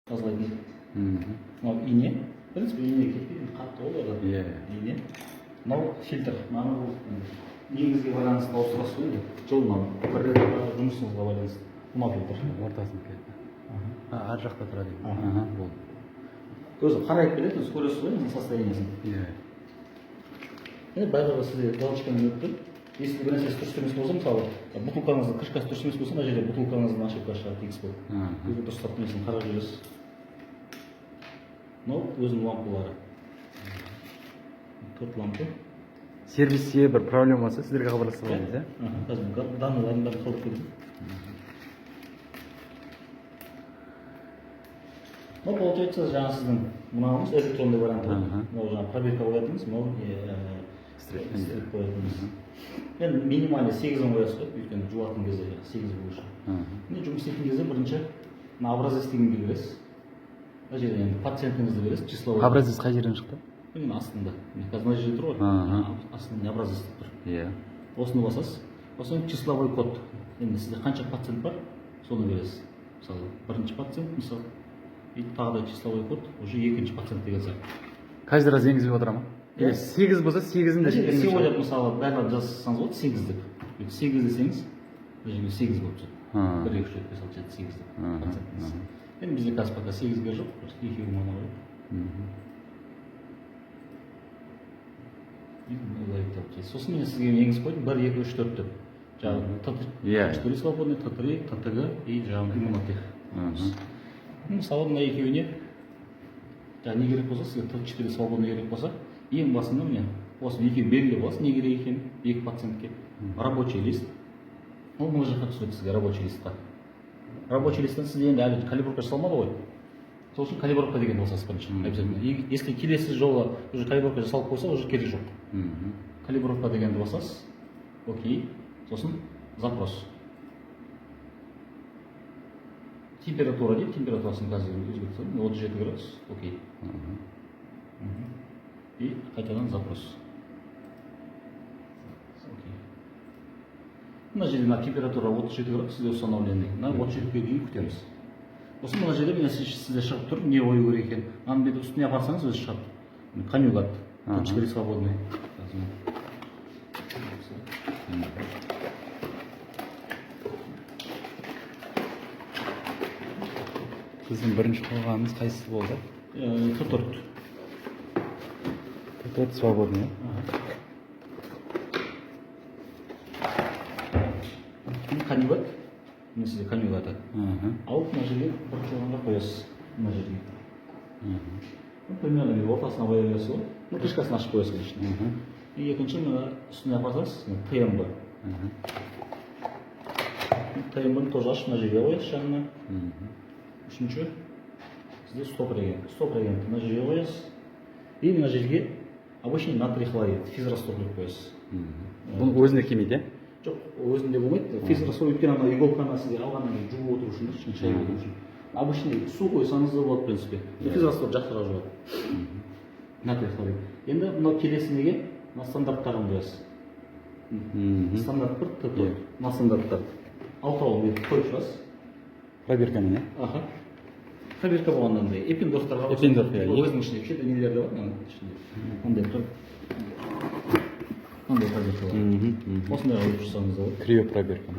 тазалайтын. Мынау ине. В принципе, ине кетпейді, қатты ғой олар. Ине. Мынау фильтр. Мынау негізге байланысты ауыстырасыз ғой. Жылына бір рет жұмысыңызға байланысты. Мынау фильтр. Ортасын кетті. Ар жақта тұрады. Болды. Көзі қарайып келеді, өзі көресіз ғой, состояниесін. Барлығы сізде галочкамен өтті. Если бір нәрсесі дұрыс емес болса, мысалы, бутылкаңыздың крышкасы дұрыс емес болса, мына жерде бутылкаңыздың ошибкасы шығады, тегіс болады. Өзі дұрыстап несін қарап жүресіз. Мынау өзінің лампылары. 4 лампы. Сервисте бір проблема болса, сіздерге хабарласып аламыз, Қазір данныйларын бәрін қалдырып кетеді. Мынау получается жаңа сіздің мынауыңыз электронный варианты. Мынау жаңа пробирка қоятыныңыз, мынау стрит қоятыныңыз. Енді минимальный 8-ін қоясыз ғой, өйткені жуатын кезде 8 болушы. Жұмыс істейтін кезде бірінші образец дегенге кіресіз. Мына жерде енді пациентіңізді бересіз, числовой. Образец қай жерден шықты? Астында. Қазір мына жерде тұр ғой. Астында образец тұр. Осыны басасыз. Осыны числовой код. Енді сізде қанша пациент бар, соны бересіз. Мысалы, бірінші пациент, мысалы, тағы да числовой код, уже екінші пациент деген сияқты. Каждый раз енгізіп отыра ма? 8 болса 8-ін де сегодня мысалы барлығын жазсаңыз болады 8 деп. 8 десеңіз, бұл жерге 8 болып шығады. 1, 2, 3, 4, 5, 6, 7, 8 деп пациентіңіз. Енді бізде қазір пока 8-ге жоқ, екеуі ғана бар. Сосын мен сізге енгізіп қойдым 1, 2, 3, 4 деп. Жаңағы Т4 свободный, Т3, ТТГ и жаңағы иммунотех. Мысалы мына екеуіне не керек болса, сізге Т4 свободный керек болса, ең басында міне осы екеуі белгілеп аласыз, не керек екен екі пациентке. Рабочий лист. Ол мына жаққа түседі сізге рабочий листқа. Рабочий листтен сізде енді әлі калибровка жасалмады ғой. Сол үшін калибровка деген болсаңыз бірінші. Обязательно. Если келесі жолы уже калибровка жасалып қойса, уже керек жоқ. Калибровка дегенді басасыз. Окей. Сосын запрос. Температура дейді, температурасын қазір өзгертсем, 37 градус. Окей. И қайтадан запрос. Мына жерде температура 37 градус, сізде установленный. 37-ге дейін күтеміз. Сосын мына жерде сізде шығып тұр, не қою керек екен. Мынаның беті үстіне апарсаңыз өзі шығады. Конъюгат. Т4 свободный. Біздің бірінші қойғанымыз қайсысы болды? Т4. Т4 свободный. Конъюгат. Мына сізде конъюгаты. Алып мына жерге бір жоғанға қоясыз. Мына жерге. Примерно ортасына қоя бересіз ғой. Крышкасын ашып қоясыз конечно. И екінші мына үстіне апарсаңыз ТМБ. ТМБ-ны тоже ашып мына жерге қоясыз жанына. Үшінші сізде стоп реагент. Стоп реагентті мына жерге қоясыз. И мына жерге обычный натрий хлорид, физраствор деп қоясыз. Бұл өзіне келмейді, жоқ, өзінде болмайды. Физраствор өйткені ана иголканы сізге алғаннан кейін жуып отыру үшін, шайып отыру үшін. Обычный су қойсаңыз да болады, в принципе. Физраствор жақсырақ жуады. Натрий хлорид. Енді мынау келесі неге? Мына стандарттарын қоясыз. Стандарт 1, Т4. Мына стандарттар. Алтауын беріп қойып шығасыз. Пробиркамен, Пробирка болғаннан да эпиндорфтарға өзінің ішінде кішкентай нелер де бар, мынандай пробирка бар. Осындай қойып тұрсаңыз да болады. Криопробирка.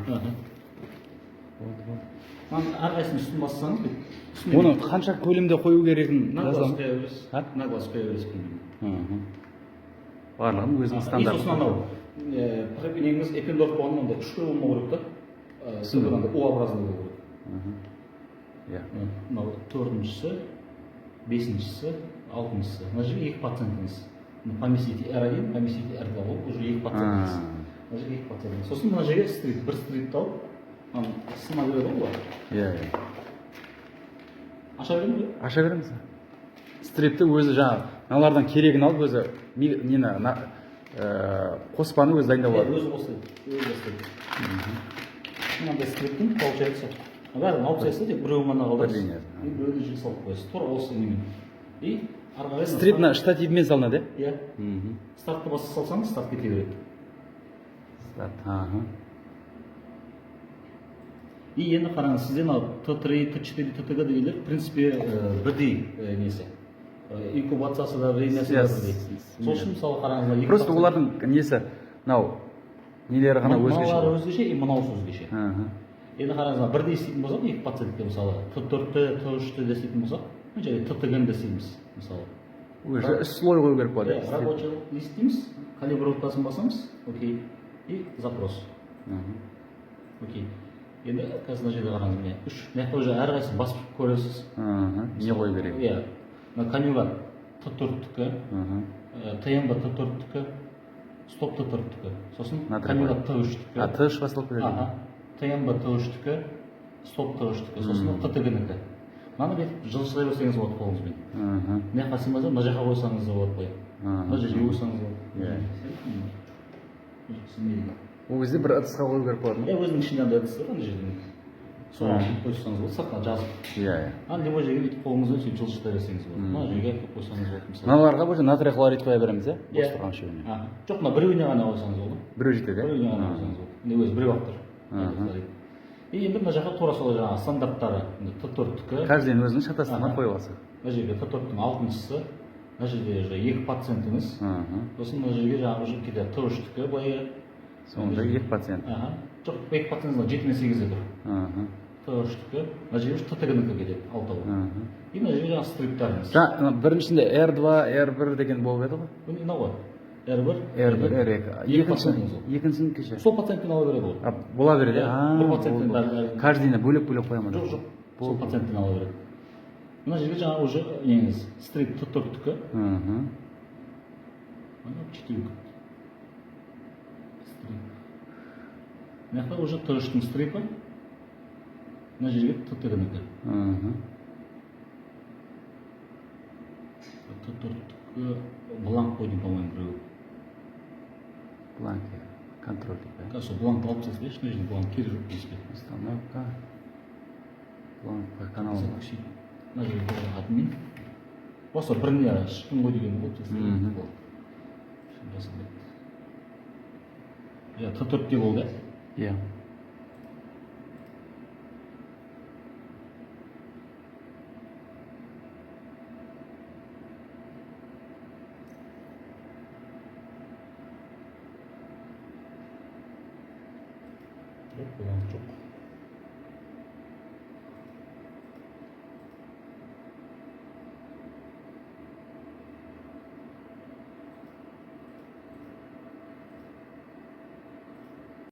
Әрқайсының үстін бассаңыз, оны қанша көлемде қою керегін жазамыз? На глаз қоя бересіз. Барлығын өзінің стандарты. Сосын анау неңіз эпиндорф болғанда онда үш қой болмау керек та. Содан U-образный болу керек. Мынау 4-шісі, 5-шісі, 6-шісі. Мына жерге 2 пациентіңіз. Поместите R1, поместите R2 болып, уже 2 пациентіңіз. Мына жерге 2 пациентіңіз. Сосын мына жерге стрит, бір стритті алып, сына береді ғой олар. Аша береміз бе? Аша береміз. Стритті өзі жаңа, мыналардан керегін алып, өзі қоспаны өзі дайындап алады. Өзі қосылады. Мынандай стриттің, получается, бәрін алып тастайсыз, тек біреуін ғана қалдырасыз. И біреуді жиі салып қоясыз. Тура осы немен. И ары қарай стритна штативмен салынады, иә? Стартты баса салсаңыз, старт кете береді. И енді қараңыз, сізден Т3, Т4, ТТГ дегендер, в принципе, бірдей несі. Инкубациясы да времясы да бірдей. Сол үшін мысалы қараңыз, просто олардың несі, мынау нелері ғана өзгеше. Мыналары өзгеше, и мынаусы өзгеше. Енді қараңыз, бірдей істейтін болсақ, екі пациентке мысалы Т4-ті, Т3-ті де істейтін болсақ, және ТТГ-ні де істейміз мысалы. Уже слой қою керек болады. Рабочий лист дейміз, калибровкасын басамыз, окей, и запрос. Окей. Енді қазір мына жерде қараңыз, міне мына жақта уже әрқайсысын басып көресіз. Не қою керек? Иә, мына конъюгат Т4-тікі, ТМБ Т4-тікі, стоп Т4-тікі, сосын конъюгат Т3-тікі. Т3 басылып кетеді. ТМБ Т3-тікі, стоп Т3-тікі, сосын ТТГ-нікі. Мынаны бүйтіп жылжытай берсеңіз болады қолыңызбен. Мына жаққа сыймаса, мына жаққа қойсаңыз да болады қой. Мына жерге қойсаңыз да болады. Ол кезде бір ыдысқа қою керек болады ма? Өзінің ішінде андай ыдыс бар ана жерде. Соған қойсаңыз болады, сыртына жазып. Любой жерге бүйтіп қолыңызбен сөйтіп жылжытай берсеңіз болады. Мына жерге әкеліп қойсаңыз болады мысалы. Мыналарға былай натрий хлорид қоя береміз, иә? Бос тұрған үшеуіне. Жоқ, мына біреуіне ғана қойсаңыз болады. Біреу жетеді, иә? Біреуіне ғана қойсаңыз болады. Міне өзі біреу-ақ тұр. И енді мына жаққа тура солай жаңағы стандарттары, Т4-тікі. Каждыйын өзінің шатасына қойып алса. Мына жерге Т4-тің 6-шысы, мына жерде екі пациентіңіз. Сосын мына жерге жаңағы кейде Т3-тікі былай. Сонда екі пациент. Жоқ, екі пациентіңіз 7-8-де тұр. Т3-тікі, мына жерге ТТГ-нікі келеді, 6-ы. И мына жерге жаңағы стриптарыңыз. Біріншінде R2, R1 деген болып еді ғой? Мынау ғой. R1, R2. Екіншісін кеше. Сол пациенттен ала береді ғой. Бола береді, бір пациенттен бәрі. Каждыйына бөлек-бөлек қоямын. Жоқ, сол пациенттен ала береді. Мына жерге жаңағы уже неңіз, стрип Т4-тікі. Мына четверка. Мына жақта уже Т3-тің стрипі. Мына жерге ТТГ-нікі. Т4-тікі бланк қойдың, по-моему, біреу. Бланк, контроль. Кажется, бланк алып тастайсыз, мына жерде бланк керек жоқ дейсіз. Установка. Бланк по каналу. Мына жерге админ. Осы біріне шыққын ғой деген болып тастайсыз. Иә, Т4-те болды. Иә. Жоқ, бланк жоқ.